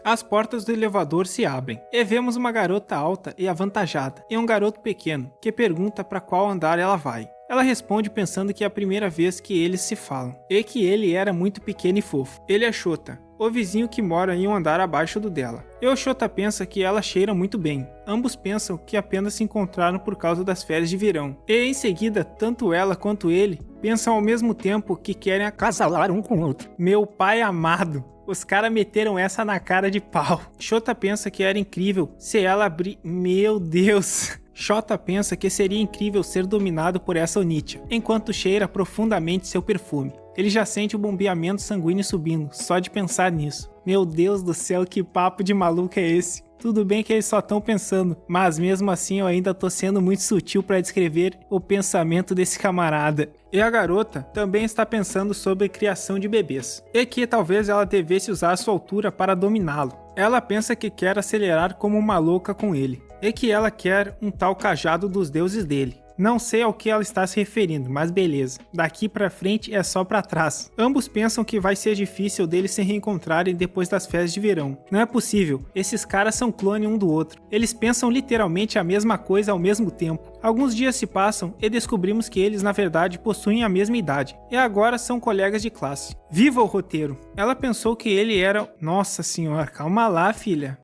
As portas do elevador se abrem e vemos uma garota alta e avantajada e um garoto pequeno que pergunta para qual andar ela vai. Ela responde pensando que é a primeira vez que eles se falam e que ele era muito pequeno e fofo. Ele é Shota, o vizinho que mora em um andar abaixo do dela. E o Shota pensa que ela cheira muito bem. Ambos pensam que apenas se encontraram por causa das férias de verão. E em seguida, tanto ela quanto ele pensam ao mesmo tempo que querem acasalar um com o outro. Meu pai amado! Os caras meteram essa na cara de pau. Shota pensa que era incrível se ela abrir... Meu Deus! Shota pensa que seria incrível ser dominado por essa Onitia, enquanto cheira profundamente seu perfume. Ele já sente o bombeamento sanguíneo subindo, só de pensar nisso. Meu Deus do céu, que papo de maluco é esse? Tudo bem que eles só estão pensando, mas mesmo assim eu ainda tô sendo muito sutil para descrever o pensamento desse camarada. E a garota também está pensando sobre criação de bebês, e que talvez ela devesse usar sua altura para dominá-lo. Ela pensa que quer acelerar como uma louca com ele, e que ela quer um tal cajado dos deuses dele. Não sei ao que ela está se referindo, mas beleza. Daqui pra frente é só pra trás. Ambos pensam que vai ser difícil deles se reencontrarem depois das férias de verão. Não é possível, esses caras são clone um do outro. Eles pensam literalmente a mesma coisa ao mesmo tempo. Alguns dias se passam e descobrimos que eles na verdade possuem a mesma idade. E agora são colegas de classe. Viva o roteiro! Ela pensou que ele era... Nossa senhora, calma lá, filha.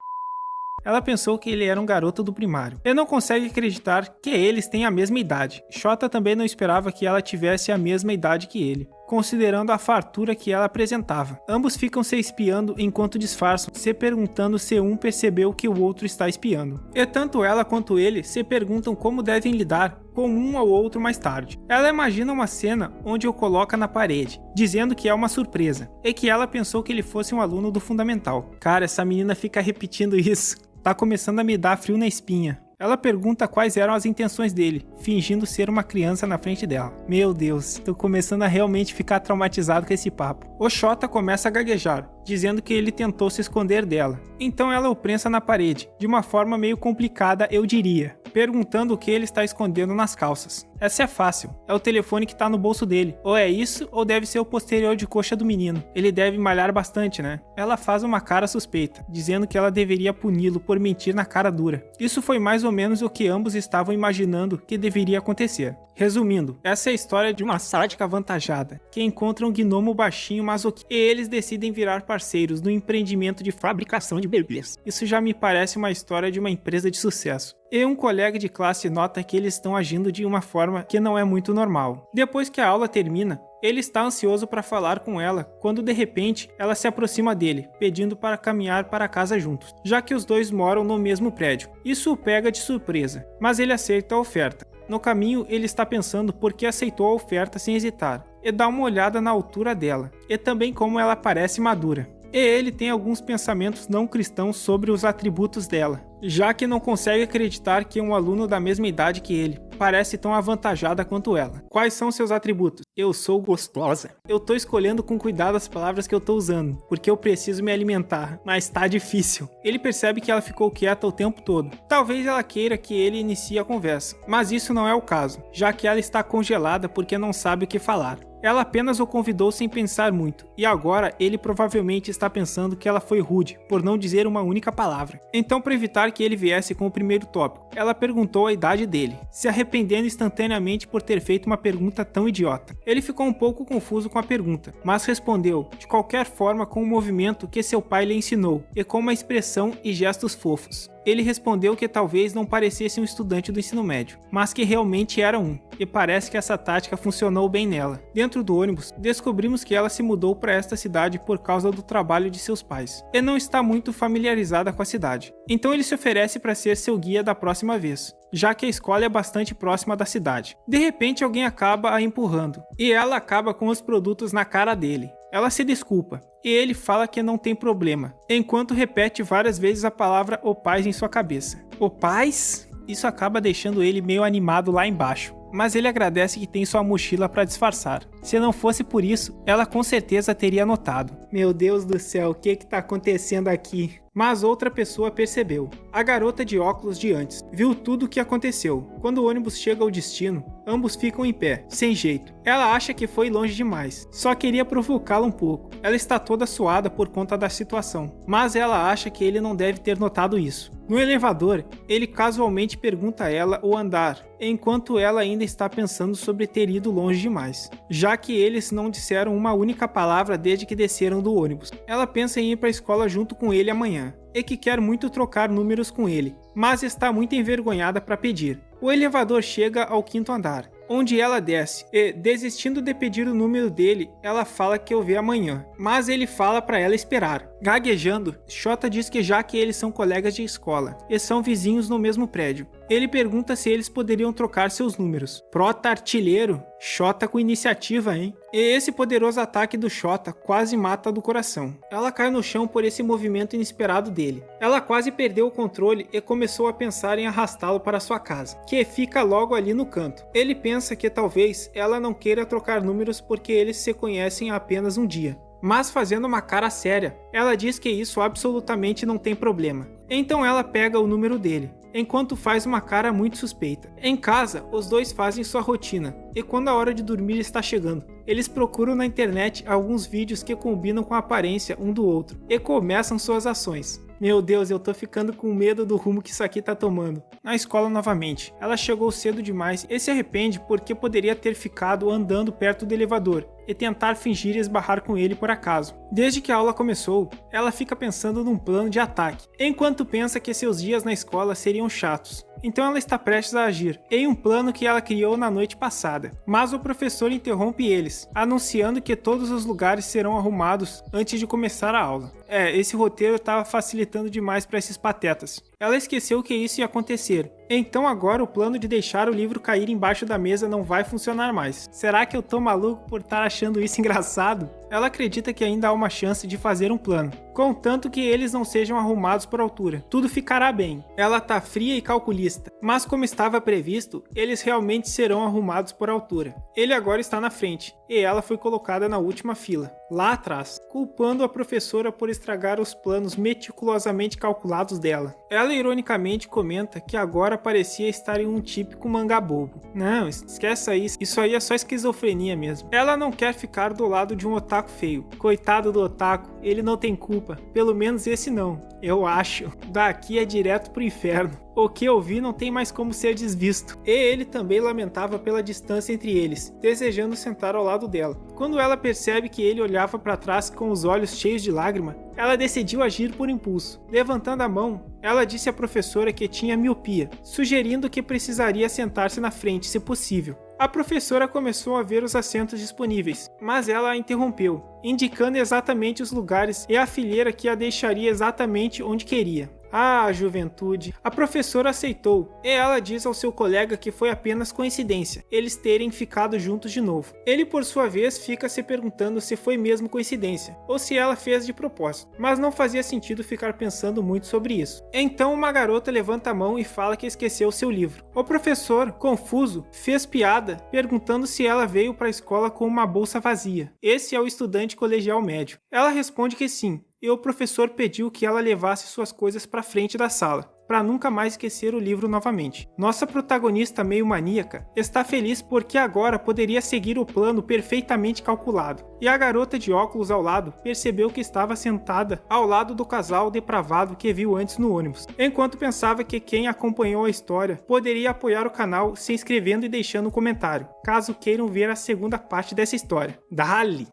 Ela pensou que ele era um garoto do primário. E não consegue acreditar que eles têm a mesma idade. Shota também não esperava que ela tivesse a mesma idade que ele, considerando a fartura que ela apresentava. Ambos ficam se espiando enquanto disfarçam, se perguntando se um percebeu que o outro está espiando. E tanto ela quanto ele se perguntam como devem lidar com um ao outro mais tarde. Ela imagina uma cena onde o coloca na parede, dizendo que é uma surpresa, e que ela pensou que ele fosse um aluno do fundamental. Cara, essa menina fica repetindo isso. Tá começando a me dar frio na espinha. Ela pergunta quais eram as intenções dele, fingindo ser uma criança na frente dela. Meu Deus, tô começando a realmente ficar traumatizado com esse papo. O Shota começa a gaguejar, dizendo que ele tentou se esconder dela. Então ela o prensa na parede, de uma forma meio complicada eu diria, perguntando o que ele está escondendo nas calças. Essa é fácil, é o telefone que tá no bolso dele. Ou é isso, ou deve ser o posterior de coxa do menino. Ele deve malhar bastante, né? Ela faz uma cara suspeita, dizendo que ela deveria puni-lo por mentir na cara dura. Isso foi mais ou menos o que ambos estavam imaginando que deveria acontecer. Resumindo, essa é a história de uma sádica avantajada, que encontra um gnomo baixinho masoquista, e eles decidem virar parceiros no empreendimento de fabricação de bebês. Isso já me parece uma história de uma empresa de sucesso. E um colega de classe nota que eles estão agindo de uma forma que não é muito normal. Depois que a aula termina, ele está ansioso para falar com ela, quando de repente ela se aproxima dele, pedindo para caminhar para casa juntos, já que os dois moram no mesmo prédio. Isso o pega de surpresa, mas ele aceita a oferta. No caminho, ele está pensando por que aceitou a oferta sem hesitar, e dá uma olhada na altura dela, e também como ela parece madura. E ele tem alguns pensamentos não cristãos sobre os atributos dela, já que não consegue acreditar que um aluno da mesma idade que ele parece tão avantajada quanto ela. Quais são seus atributos? Eu sou gostosa. Eu tô escolhendo com cuidado as palavras que eu tô usando, porque eu preciso me alimentar, mas tá difícil. Ele percebe que ela ficou quieta o tempo todo. Talvez ela queira que ele inicie a conversa, mas isso não é o caso, já que ela está congelada porque não sabe o que falar. Ela apenas o convidou sem pensar muito, e agora ele provavelmente está pensando que ela foi rude, por não dizer uma única palavra. Então, para evitar que ele viesse com o primeiro tópico, ela perguntou a idade dele, se arrependendo instantaneamente por ter feito uma pergunta tão idiota. Ele ficou um pouco confuso com a pergunta, mas respondeu, de qualquer forma, com um movimento que seu pai lhe ensinou, e com uma expressão e gestos fofos. Ele respondeu que talvez não parecesse um estudante do ensino médio, mas que realmente era um, e parece que essa tática funcionou bem nela. Dentro do ônibus, descobrimos que ela se mudou para esta cidade por causa do trabalho de seus pais, e não está muito familiarizada com a cidade. Então ele se oferece para ser seu guia da próxima vez, já que a escola é bastante próxima da cidade. De repente alguém acaba a empurrando, e ela acaba com os produtos na cara dele. Ela se desculpa, e ele fala que não tem problema, enquanto repete várias vezes a palavra opais em sua cabeça. Opais? Isso acaba deixando ele meio animado lá embaixo, mas ele agradece que tem sua mochila para disfarçar. Se não fosse por isso, ela com certeza teria notado. Meu Deus do céu, o que tá acontecendo aqui? mas outra pessoa percebeu. A garota de óculos de antes viu tudo o que aconteceu. Quando o ônibus chega ao destino, ambos ficam em pé, sem jeito. Ela acha que foi longe demais, só queria provocá-lo um pouco. Ela está toda suada por conta da situação, mas ela acha que ele não deve ter notado isso. No elevador, ele casualmente pergunta a ela o andar, enquanto ela ainda está pensando sobre ter ido longe demais, já que eles não disseram uma única palavra desde que desceram do ônibus. Ela pensa em ir para a escola junto com ele amanhã, e que quer muito trocar números com ele, mas está muito envergonhada para pedir. O elevador chega ao 5º andar, onde ela desce, e, desistindo de pedir o número dele, ela fala que o vê amanhã, mas ele fala para ela esperar. Gaguejando, Shota diz que já que eles são colegas de escola, e são vizinhos no mesmo prédio, ele pergunta se eles poderiam trocar seus números. Prota artilheiro, Shota com iniciativa, hein? E esse poderoso ataque do Shota quase mata do coração. Ela cai no chão por esse movimento inesperado dele. Ela quase perdeu o controle e começou a pensar em arrastá-lo para sua casa, que fica logo ali no canto. Ele pensa que talvez ela não queira trocar números porque eles se conhecem há apenas um dia. Mas fazendo uma cara séria, ela diz que isso absolutamente não tem problema. Então ela pega o número dele, enquanto faz uma cara muito suspeita. Em casa, os dois fazem sua rotina, e quando a hora de dormir está chegando, eles procuram na internet alguns vídeos que combinam com a aparência um do outro, e começam suas ações. Meu Deus, eu tô ficando com medo do rumo que isso aqui tá tomando. Na escola novamente, ela chegou cedo demais e se arrepende porque poderia ter ficado andando perto do elevador e tentar fingir esbarrar com ele por acaso. Desde que a aula começou, ela fica pensando num plano de ataque, enquanto pensa que seus dias na escola seriam chatos. Então ela está prestes a agir em um plano que ela criou na noite passada. Mas o professor interrompe eles, anunciando que todos os lugares serão arrumados antes de começar a aula. Esse roteiro estava facilitando demais para esses patetas. Ela esqueceu que isso ia acontecer. Então agora o plano de deixar o livro cair embaixo da mesa não vai funcionar mais. Será que eu tô maluco por estar achando isso engraçado? Ela acredita que ainda há uma chance de fazer um plano, contanto que eles não sejam arrumados por altura. Tudo ficará bem. Ela tá fria e calculista, mas como estava previsto, eles realmente serão arrumados por altura. Ele agora está na frente, e ela foi colocada na última fila, lá atrás, culpando a professora por estragar os planos meticulosamente calculados dela. Ela ironicamente comenta que agora parecia estar em um típico mangá bobo. Não, esqueça isso aí é só esquizofrenia mesmo. Ela não quer ficar do lado de um otaku feio. Coitado do otaku, ele não tem culpa. Pelo menos esse não, eu acho. Daqui é direto pro inferno. O que eu vi não tem mais como ser desvisto. E ele também lamentava pela distância entre eles, desejando sentar ao lado dela. Quando ela percebe que ele olhava para trás com os olhos cheios de lágrima, ela decidiu agir por impulso. Levantando a mão, ela disse à professora que tinha miopia, sugerindo que precisaria sentar-se na frente, se possível. A professora começou a ver os assentos disponíveis, mas ela a interrompeu, indicando exatamente os lugares e a fileira que a deixaria exatamente onde queria. Ah, juventude! A professora aceitou, e ela diz ao seu colega que foi apenas coincidência eles terem ficado juntos de novo. Ele, por sua vez, fica se perguntando se foi mesmo coincidência, ou se ela fez de propósito, mas não fazia sentido ficar pensando muito sobre isso. Então uma garota levanta a mão e fala que esqueceu seu livro. O professor, confuso, fez piada, perguntando se ela veio para a escola com uma bolsa vazia. Esse é o estudante colegial médio. Ela responde que sim, e o professor pediu que ela levasse suas coisas para frente da sala, para nunca mais esquecer o livro novamente. Nossa protagonista meio maníaca está feliz porque agora poderia seguir o plano perfeitamente calculado, e a garota de óculos ao lado percebeu que estava sentada ao lado do casal depravado que viu antes no ônibus, enquanto pensava que quem acompanhou a história poderia apoiar o canal se inscrevendo e deixando um comentário, caso queiram ver a segunda parte dessa história. Dale!